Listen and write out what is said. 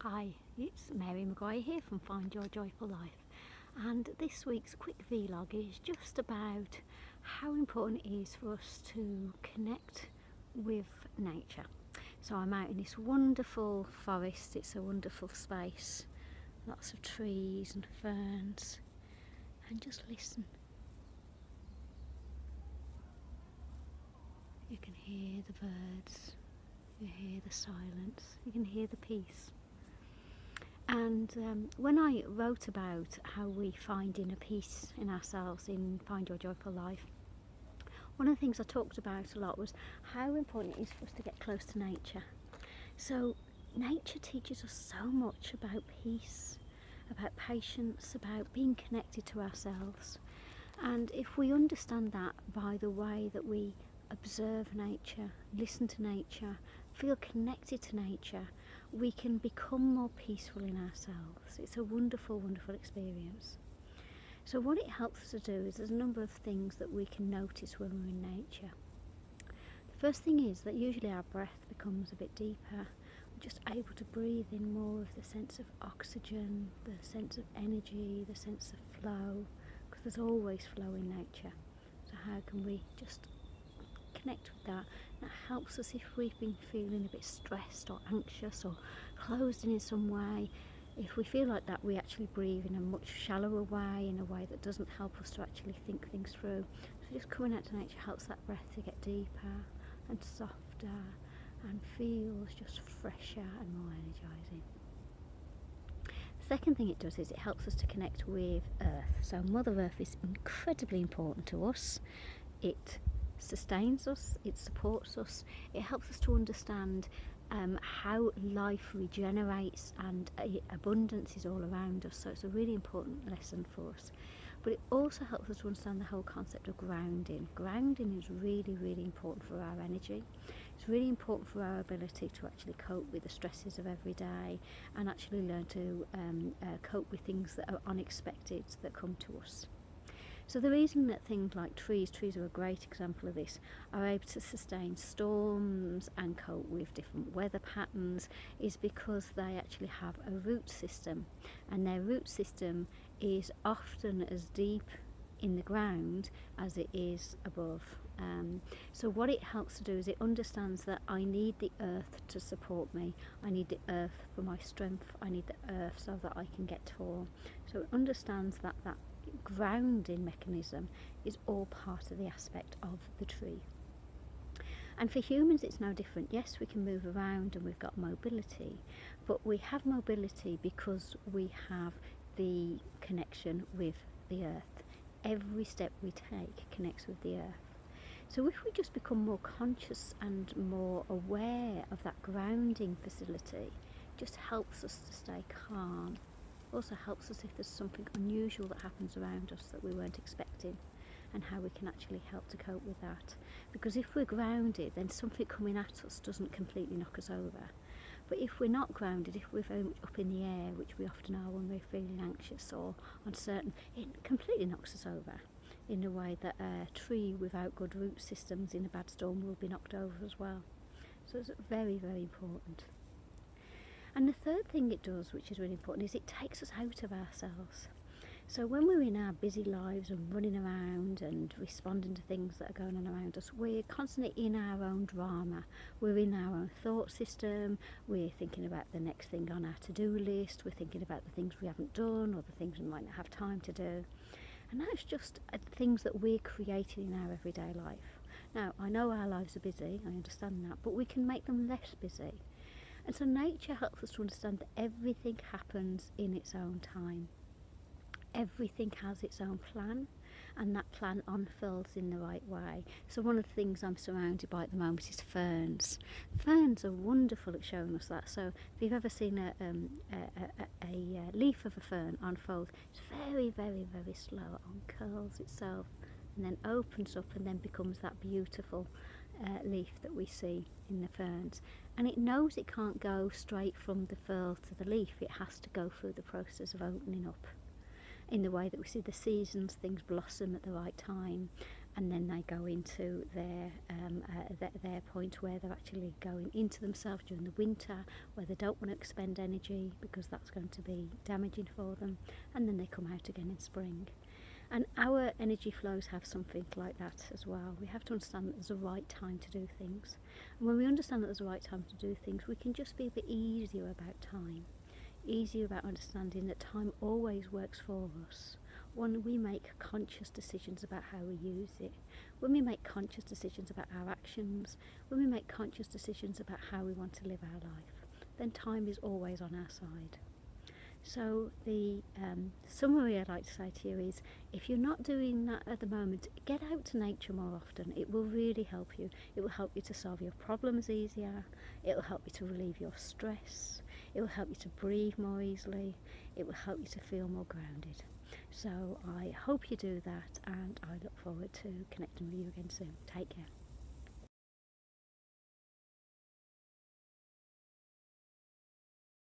Hi, it's Mary Maguire here from Find Your Joyful Life, and this week's quick vlog is just about how important it is for us to connect with nature. So I'm out in this wonderful forest. It's a wonderful space, lots of trees and ferns, and just listen. You can hear the birds, you hear the silence, you can hear the peace. And when I wrote about how we find inner peace in ourselves in Find Your Joyful Life, one of the things I talked about a lot was how important it is for us to get close to nature. So nature teaches us so much about peace, about patience, about being connected to ourselves. And if we understand that by the way that we observe nature, listen to nature, feel connected to nature, we can become more peaceful in ourselves. It's a wonderful, wonderful experience. So what it helps us to do is there's a number of things that we can notice when we're in nature. The first thing is that usually our breath becomes a bit deeper. We're just able to breathe in more of the sense of oxygen, the sense of energy, the sense of flow, because there's always flow in nature. So how can we just connect with that? That helps us if we've been feeling a bit stressed or anxious or closed in some way. If we feel like that, we actually breathe in a much shallower way, in a way that doesn't help us to actually think things through. So just coming out to nature helps that breath to get deeper and softer and feels just fresher and more energizing. Second thing it does is it helps us to connect with Earth. So Mother Earth is incredibly important to us. It sustains us, it supports us, it helps us to understand how life regenerates and abundance is all around us. So it's a really important lesson for us. But it also helps us to understand the whole concept of grounding. Grounding is really, really important for our energy. It's really important for our ability to actually cope with the stresses of every day and actually learn to cope with things that are unexpected that come to us. So the reason that things like trees are a great example of this, are able to sustain storms and cope with different weather patterns is because they actually have a root system, and their root system is often as deep in the ground as it is above. So what it helps to do is it understands that I need the earth to support me, I need the earth for my strength, I need the earth so that I can get tall. So it understands that grounding mechanism is all part of the aspect of the tree. And for humans it's no different. Yes, we can move around and we've got mobility, but we have mobility because we have the connection with the earth. Every step we take connects with the earth. So if we just become more conscious and more aware of that grounding facility, it just helps us to stay calm. Also helps us if there's something unusual that happens around us that we weren't expecting, and how we can actually help to cope with that. Because if we're grounded, then something coming at us doesn't completely knock us over. But if we're not grounded, if we're very much up in the air, which we often are when we're feeling anxious or uncertain, it completely knocks us over in a way that a tree without good root systems in a bad storm will be knocked over as well. So it's very, very important. And the third thing it does, which is really important, is it takes us out of ourselves. So when we're in our busy lives and running around and responding to things that are going on around us, we're constantly in our own drama. We're in our own thought system, we're thinking about the next thing on our to-do list, we're thinking about the things we haven't done or the things we might not have time to do. And that's just things that we're creating in our everyday life. Now, I know our lives are busy, I understand that, but we can make them less busy. And so nature helps us to understand that everything happens in its own time. Everything has its own plan, and that plan unfolds in the right way. So one of the things I'm surrounded by at the moment is ferns. Ferns are wonderful at showing us that. So if you've ever seen a leaf of a fern unfold, it's very, very, very slow. It uncurls itself and then opens up and then becomes that beautiful leaf that we see in the ferns. And it knows it can't go straight from the furl to the leaf. It has to go through the process of opening up, in the way that we see the seasons, things blossom at the right time, and then they go into their point where they're actually going into themselves during the winter, where they don't want to expend energy because that's going to be damaging for them, and then they come out again in spring. And our energy flows have something like that as well. We have to understand that there's a right time to do things. And when we understand that there's a right time to do things, we can just be a bit easier about time. Easier about understanding that time always works for us. When we make conscious decisions about how we use it, when we make conscious decisions about our actions, when we make conscious decisions about how we want to live our life, then time is always on our side. So the summary I'd like to say to you is, if you're not doing that at the moment, get out to nature more often. It will really help you. It will help you to solve your problems easier. It will help you to relieve your stress. It will help you to breathe more easily. It will help you to feel more grounded. So I hope you do that, and I look forward to connecting with you again soon. Take care.